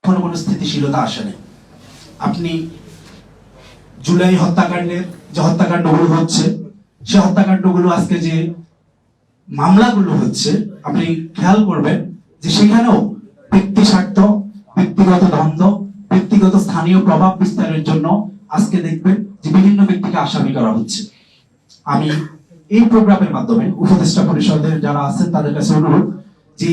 কোনো স্থিতিশীলতা আসেনি। আপনি জুলাই হত্যাকাণ্ডের যে হত্যাকাণ্ডগুলো হচ্ছে, সে হত্যাকাণ্ডগুলো আজকে যে মামলাগুলো হচ্ছে, আপনি খেয়াল করবেন যে সেখানেও ব্যক্তি স্বার্থ, ব্যক্তিগত দ্বন্দ্ব, ব্যক্তিগত স্থানীয় প্রভাব বিস্তারের জন্য আজকে দেখবেন যে বিভিন্ন ব্যক্তিকে আসামি করা হচ্ছে। আমি এই প্রোগ্রামের মাধ্যমে উপদেষ্টা পরিষদের যারা আছেন তাদের কাছে অনুরোধ যে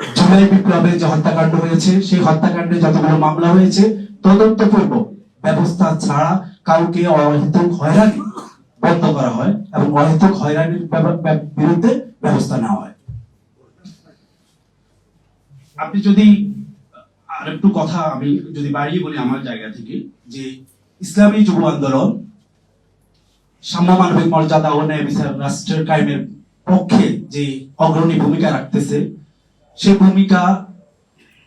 জুলাই বিপ্লবে যে হত্যাকাণ্ড হয়েছে, সেই হত্যাকাণ্ডে যতগুলো মামলা হয়েছে তদন্তপূর্বক ব্যবস্থা ছাড়া কাউকে অহেতুক হয়রানি বন্ধ করা হয় এবং অহেতুক হয়রানির বিরুদ্ধে ব্যবস্থা নেওয়া হয়। আপনি যদি আরেকটু কথা আমি যদি বাড়িয়ে বলি আমার জায়গা থেকে, যে ইসলামী যুব আন্দোলন সাম্য মানবিক মর্যাদা ও ন্যায় বিচার রাষ্ট্রের কায়েমের পক্ষে যে অগ্রণী ভূমিকা রাখতেছে, সেই ভূমিকা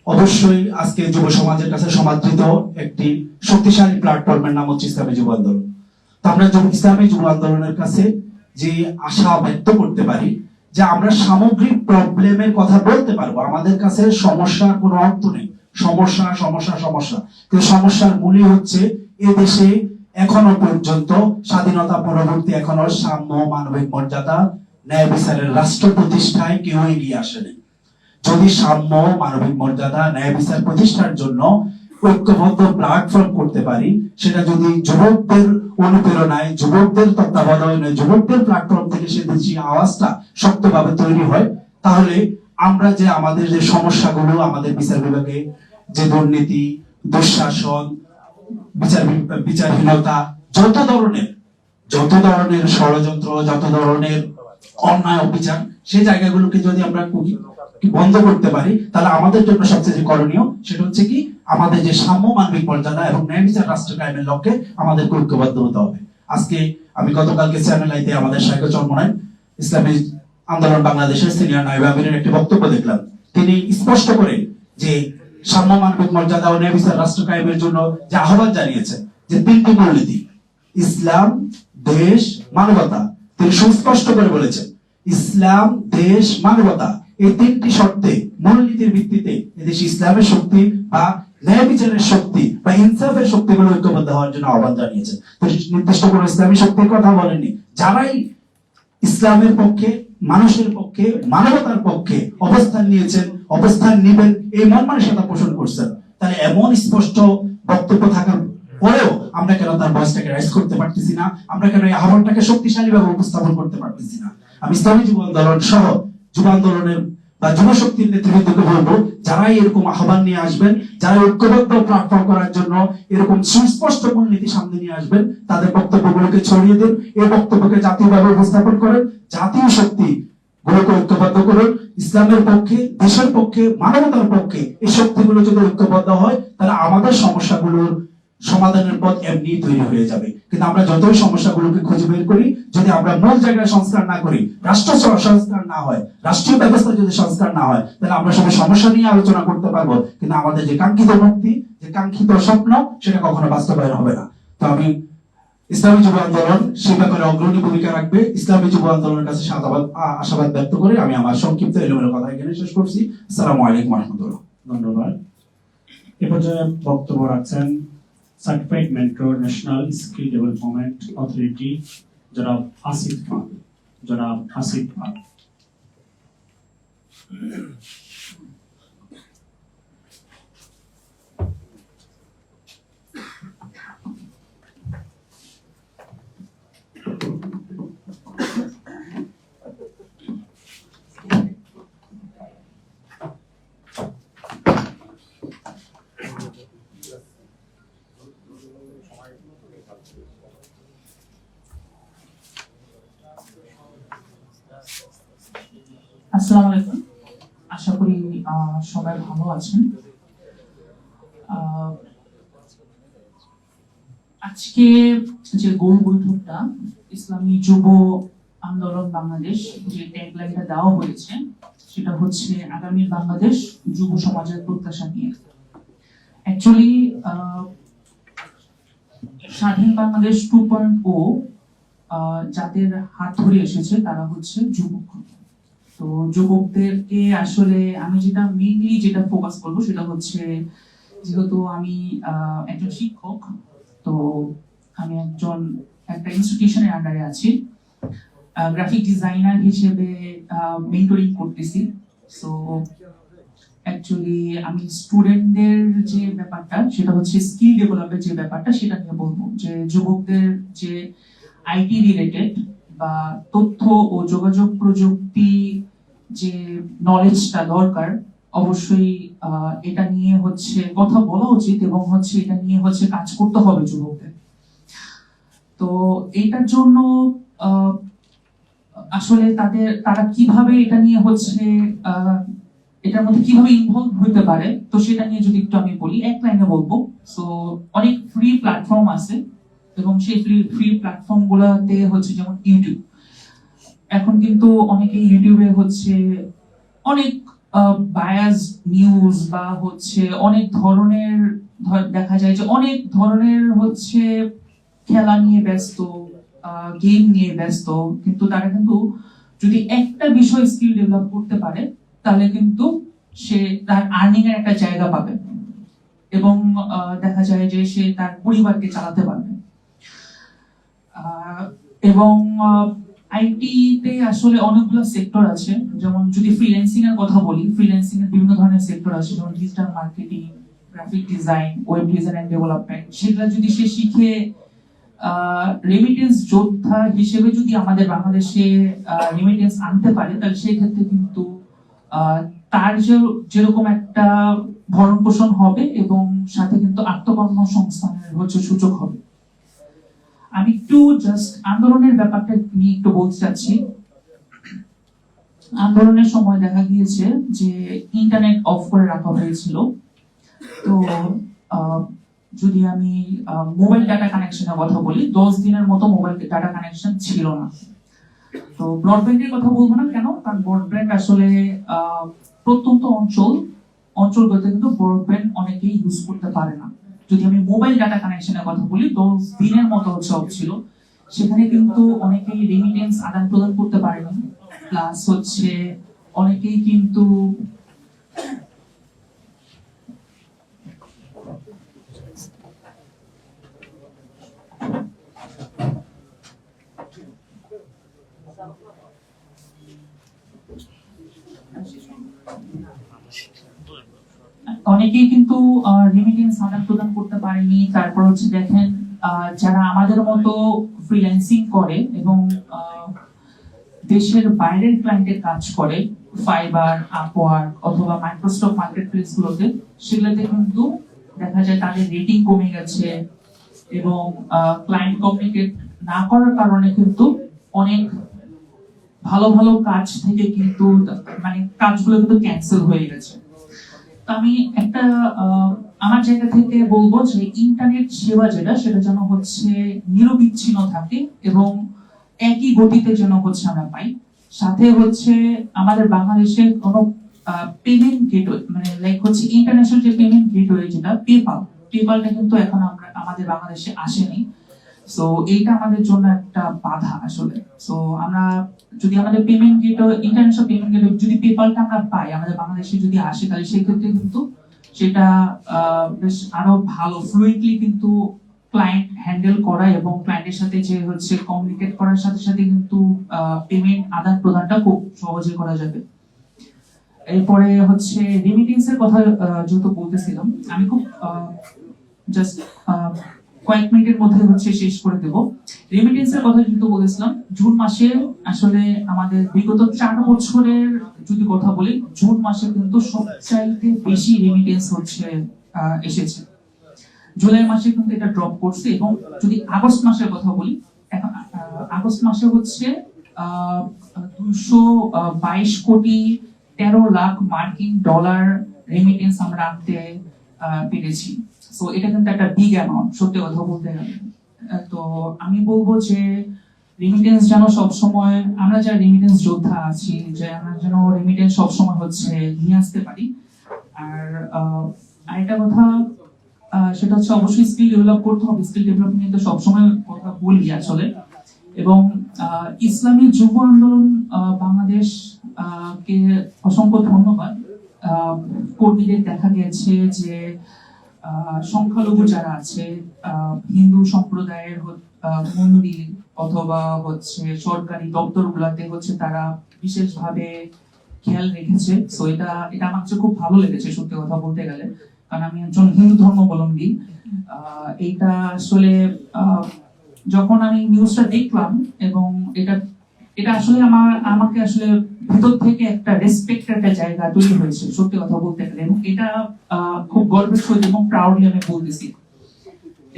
অবশ্যই আজকে যুব সমাজের কাছে সমাদৃত একটি শক্তিশালী প্ল্যাটফর্মের নাম হচ্ছে ইসলামী যুব আন্দোলন। তো আমরা ইসলামী যুব আন্দোলনের কাছে যে আশা ব্যক্ত করতে পারি যে আমরা সামগ্রিক প্রবলেমের কথা বলতে পারবো, আমাদের কাছে সমস্যার কোনো অর্থ নেই, সমস্যা সমস্যা সমস্যা, কিন্তু সমস্যার মূলই হচ্ছে এ দেশে এখনো পর্যন্ত স্বাধীনতা পরবর্তী এখনো সাম্য মানবিক মর্যাদা ন্যায় বিচারের রাষ্ট্র প্রতিষ্ঠায় কেউ এগিয়ে আসেনি। যদি সাম্য মানবিক মর্যাদা ন্যায় বিচার প্রতিষ্ঠার জন্য ঐক্যবদ্ধ প্ল্যাটফর্ম করতে পারি, সেটা যদি যুবকদের অনুপ্রেরণায়, যুবকদের তত্ত্বাবধানে, যুবকদের প্ল্যাটফর্ম থেকে সে দেশি আওয়াজটা শক্তভাবে তৈরি হয়, তাহলে আমরা যে আমাদের যে সমস্যাগুলো, আমাদের বিচার বিভাগে যে দুর্নীতি, দুঃশাসন, বিচারহীনতা, যত ধরনের ষড়যন্ত্র, যত ধরনের অন্যায় অবিচার, সেই জায়গাগুলোকে যদি আমরা বন্ধ করতে পারি, তাহলে আমাদের জন্য সবচেয়ে যে করণীয় সেটা হচ্ছে কি, আমাদের যে সাম্য মানবিক মর্যাদা এবং ন্যায় বিচার রাষ্ট্র কায়েমের লক্ষ্যে আমাদের ঐক্যবদ্ধ হতে হবে। আজকে আমি গতকালকে চ্যানেল আইতে আমাদের শাইখ চরমনাই ইসলামী আন্দোলন বাংলাদেশের সিনিয়র নায়েব আমিরের একটি বক্তব্য দেখলাম। তিনি স্পষ্ট করে যে সাম্য মানবিক মর্যাদা ও ন্যায় বিচার রাষ্ট্র কায়েমের জন্য যে আহ্বান জানিয়েছেন, যে তিনটি মূলনীতি ইসলাম, দেশ, মানবতা, তিনি সুস্পষ্ট করে বলেছেন ইসলাম, দেশ, মানবতা এই তিনটি শর্তে মূলনীতির ভিত্তিতে এদেশ ইসলামের শক্তি বা ন্যায় বিচারের শক্তি বা ইনসাফের শক্তিগুলো ঐক্যবদ্ধ হওয়ার জন্য আহ্বান জানিয়েছেন। তো নির্দিষ্ট করে ইসলামী শক্তির কথা বলেননি। যারাই ইসলামের পক্ষে, মানুষের পক্ষে, মানবতার পক্ষে অবস্থান নিয়েছেন, অবস্থান নেবেন, এই মন মানসিকতা পোষণ করছেন, তাহলে এমন স্পষ্ট বক্তব্য থাকার পরেও আমরা কেন তার ভয়েসটাকে রাইজ করতে পারতেছি না? আমরা কেন এই আহ্বানটাকে শক্তিশালীভাবে উপস্থাপন করতে পারতেছি না? আমি ইসলামী যুব আন্দোলন সহ যুব আন্দোলনের বা যুব শক্তির নেতৃবৃন্দকে বলবো, যারাই এরকম আহ্বান নিয়ে আসবেন, যারা ঐক্যবদ্ধ প্ল্যাটফর্ম করার জন্য এরকম সুস্পষ্ট মূলনীতি সামনে নিয়ে আসবেন, তাদের বক্তব্যগুলোকে ছড়িয়ে দেন, এই বক্তব্যকে জাতীয়ভাবে উপস্থাপন করেন, জাতীয় শক্তি গুলোকে ঐক্যবদ্ধ করুন। ইসলামের পক্ষে, দেশের পক্ষে, মানবতার পক্ষে এই শক্তিগুলো যদি ঐক্যবদ্ধ হয়, তাহলে আমাদের সমস্যাগুলোর সমাধানের পথ এমনি তৈরি হয়ে যাবে। কিন্তু আমরা যতই সমস্যাগুলোকে খুঁজে বের করি, যদি আমরা মূল জায়গায় সংস্কার না করি, রাষ্ট্র সংস্কার না হয়, রাষ্ট্রীয় ব্যবস্থা যদি সংস্কার না হয়, তাহলে আমরা শুধু সমস্যা নিয়ে আলোচনা করতে পারবো, কিন্তু আমাদের যে কাঙ্ক্ষিত মুক্তি, যে কাঙ্ক্ষিত স্বপ্ন, সেটা কখনো বাস্তবায়ন হবে না। তো আমি ইসলামী যুব আন্দোলন সে ব্যাপারে অগ্রণী ভূমিকা রাখবে। ইসলামী যুব আন্দোলনের কাছে আশাবাদ ব্যক্ত করে আমি আমার সংক্ষিপ্ত এলোমেলো কথা এখানে শেষ করছি। আসসালামু আলাইকুম ওয়া রাহমাতুল্লাহ। ধন্যবাদ। এ পর্যায়ে বক্তব্য রাখছেন certified mentor national skill development authority জনাব আসিফ খান। জনাব আসিফ খান। আসসালামু আলাইকুম। আশা করি সবাই ভালো আছেন। আজকে যে গোল বৈঠকটা ইসলামী যুব আন্দোলন বাংলাদেশ যে ট্যাগলাইনটা দেওয়া হয়েছে, সেটা হচ্ছে আগামী বাংলাদেশ যুব সমাজের প্রত্যাশা নিয়ে। অ্যাকচুয়ালি স্বাধীন বাংলাদেশ 2.0 যাদের হাত ধরে এসেছে তারা হচ্ছে যুবক। তো তো যুবকদেরকে আসলে আমি যেটা ফোকাস করবো সেটা হচ্ছে, যেহেতু আমি একজন শিক্ষক, তো আমি একটা ইনস্টিটিউশনের আন্ডারে আছি, গ্রাফিক ডিজাইনার হিসেবে মেন্টরিং করতেছি। সো অ্যাকচুয়ালি আমি স্টুডেন্টদের যে ব্যাপারটা সেটা হচ্ছে স্কিল ডেভেলপের যে ব্যাপারটা সেটা নিয়ে বলবো, যে যুবকদের যে আইটি রিলেটেড বা তথ্য ও যোগাযোগ প্রযুক্তি যে নলেজটা দরকার, অবশ্যই এটা নিয়ে হচ্ছে কথা বলা উচিত এবং হচ্ছে এটা নিয়ে হচ্ছে কাজ করতে হবে যুবকদের। তো এটার জন্য আসলে তারা কিভাবে এটা নিয়ে হচ্ছে এটার মধ্যে কিভাবে ইনভলভ হতে পারে, তো সেটা নিয়ে যদি একটু আমি বলি, এক লাইনে বলবো। সো অনেক ফ্রি প্ল্যাটফর্ম আছে এবং সেই ফ্রি প্ল্যাটফর্ম গুলাতে হচ্ছে যেমন ইউটিউব। এখন কিন্তু অনেকে ইউটিউবে হচ্ছে অনেক বায়াস নিউজ বা হচ্ছে অনেক ধরনের দেখা যায় যে অনেক ধরনের হচ্ছে খেলা নিয়ে ব্যস্ত, গেম নিয়ে ব্যস্ত, কিন্তু তারা কিন্তু যদি একটা বিষয় স্কিল ডেভেলপ করতে পারে তাহলে কিন্তু সে তার আর্নিং এর একটা জায়গা পাবে এবং দেখা যায় যে সে তার পরিবারকে চালাতে পারবে। এবং আইটি তে আসলে অনেকগুলো সেক্টর আছে, যেমন যদি ফ্রিল্যান্সিং এর কথা বলি, ফ্রিল্যান্সিং এর বিভিন্ন ধরনের সেক্টর আছে, যেমন digital marketing, graphic design, web design and development. সেগুলো যদি সে শিখে রেমিটেন্স যোদ্ধা হিসেবে যদি আমাদের বাংলাদেশে রেমিটেন্স আনতে পারে, তাহলে সেই ক্ষেত্রে কিন্তু তার যেরকম একটা ভরণ পোষণ হবে এবং সাথে কিন্তু আত্মকর্মসংস্থানের হচ্ছে সুযোগ হবে। আমি একটু জাস্ট আন্দোলনের ব্যাপারটা নিয়ে একটু বলতে চাচ্ছি। আন্দোলনের সময় দেখা গিয়েছে যে ইন্টারনেট অফ করে রাখা হয়েছিল। তো যদি আমি মোবাইল ডাটা কানেকশনের কথা বলি, 10 দিনের মতো মোবাইল ডাটা কানেকশন ছিল না। তো ব্রডব্যান্ডের কথা বলবো না কেন, কারণ ব্রডব্যান্ড আসলে প্রত্যন্ত অঞ্চলগুলোতে কিন্তু ব্রডব্যান্ড অনেকেই ইউজ করতে পারে না। যদি আমি মোবাইল ডাটা কানেকশনের কথা বলি, 10 দিনের মতো হচ্ছে অফ ছিল। সেখানে কিন্তু অনেকেই রেমিটেন্স আদান প্রদান করতে পারেনি, প্লাস হচ্ছে অনেকেই কিন্তু রেমিটেন্স আদান প্রদান করতে পারেনি। তারপর হচ্ছে দেখেন যারা আমাদের মতো ফ্রিল্যান্সিং করে এবং দেশের বাইরের ক্লায়েন্টের কাজ করে, ফাইবার, আপওয়ার্ক অথবা মাইক্রোসফট মার্কেটপ্লেস গুলোতে, সেগুলোতে কিন্তু দেখা যায় তাদের রেটিং কমে গেছে এবং ক্লায়েন্ট কমিউনিকেট না করার কারণে কিন্তু অনেক ভালো ভালো কাজ থেকে কিন্তু মানে কাজগুলো কিন্তু ক্যান্সেল হয়ে গেছে। আমি একটা আমার জায়গা থেকে বলবো যে ইন্টারনেট সেবা যেটা, সেটা যেন হচ্ছে নিরবিচ্ছিন্ন থাকে এবং একই গতিতে যেন হচ্ছে আমরা পাই। সাথে হচ্ছে আমাদের বাংলাদেশে কোনো পেমেন্ট গেটওয়ে, মানে লাইক হচ্ছে ইন্টারন্যাশনাল যে পেমেন্ট গেটওয়ে যেটা পেপালটা কিন্তু এখন আমাদের বাংলাদেশে আসেনি। সো এইটা আমাদের জন্য একটা বাধা আসলে। সো আমরা যদি আমাদের payment gateway, international payment gateway যদি পেপালটা আমরা পাই আমাদের বাংলাদেশে যদি আসে, তাহলে সেই ক্ষেত্রে কিন্তু সেটা বেশ আরো ভালো ফ্লুয়েন্টলি কিন্তু ক্লায়েন্ট হ্যান্ডেল করা এবং ক্লায়েন্টের সাথে যে হচ্ছে কমিউনিকেট করার সাথে সাথে কিন্তু পেমেন্ট আদান প্রদানটা খুব সহজে করা যাবে। এরপরে হচ্ছে রেমিটেন্স এর কথা যেহেতু বলতেছিলাম, আমি খুব জাস্ট কয়েক মিনিটের মধ্যে হচ্ছে শেষ করে দেব। রেমিটেন্স এর কথা যেহেতু বলেছিলাম, জুন মাসে আসলে আমাদের বিগত 4 বছরের যদি কথা বলি, জুন মাসে কিন্তু সবচাইতে বেশি রেমিটেন্স হচ্ছে এসেছে। জুলাই মাসে কিন্তু এটা ড্রপ করছে এবং যদি আগস্ট মাসের কথা বলি, এখন আগস্ট মাসে হচ্ছে 222 কোটি 13 লাখ মার্কিন ডলার রেমিটেন্স আমরা আনতে পেরেছি। সো এটা কিন্তু একটা বিগ অ্যামাউন্ট সত্যি কথা বলতে গেলে। তো আমি বলবো যে রেমিটেন্স যেন সবসময় আমরা যারা রেমিটেন্স যোদ্ধা আছি, যে আমরা যেন রেমিটেন্স সবসময় হচ্ছে নিয়ে আসতে পারি। আর আরেকটা কথা সেটা হচ্ছে অবশ্যই স্কিল ডেভেলপ করতে হবে। স্কিল ডেভেলপমেন্ট তো সবসময় কথা বলি আসলে, এবং ইসলামী যুব আন্দোলন বাংলাদেশ কে অসংখ্য ধন্যবাদ। কর্মীদের দেখা গেছে যে সংখ্যালঘু যারা আছে, হিন্দু সম্প্রদায়ের মন্দির অথবা সরকারি দপ্তরগুলোতে তারা বিশেষভাবে খেয়াল রেখেছে। সো এটা আমার কাছে খুব ভালো লেগেছে সত্যি কথা বলতে গেলে, কারণ আমি একজন হিন্দু ধর্মাবলম্বী। এইটা আসলে যখন আমি নিউজটা দেখলাম, এবং এটা আসলে আমাকে আসলে ভিতর থেকে একটা রেসপেক্ট একটা জায়গা তৈরি হয়েছে সত্যি কথা বলতে গেলে, এবং এটা খুব গর্বের সহিত এবং প্রাউডলি আমি বলতেছি।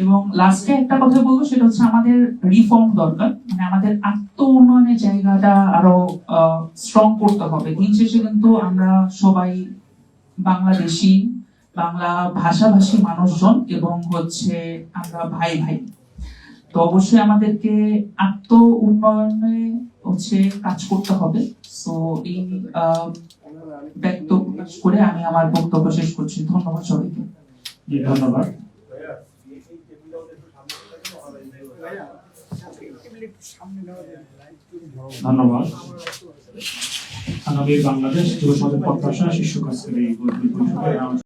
এবং লাস্টে একটা কথা বলবো, সেটা হচ্ছে আমাদের রিফর্ম দরকার, মানে আমাদের আত্ম উন্নয়নের জায়গাটা আরো স্ট্রং করতে হবে। দিন শেষে কিন্তু আমরা সবাই বাংলাদেশি, বাংলা ভাষাভাষী মানুষজন, এবং আমরা ভাই ভাই। তো অবশ্যই আমাদেরকে আত্ম উন্নয়নে কাজ করতে হবে। সো এই বক্তব্য করে আমি আমার বক্তব্য শেষ করছি। ধন্যবাদ সবাইকে। জি, ধন্যবাদ। ধন্যবাদ। আগামী বাংলাদেশ যুব সমাজের প্রত্যাশা শীর্ষক আজকের এই বৈঠকে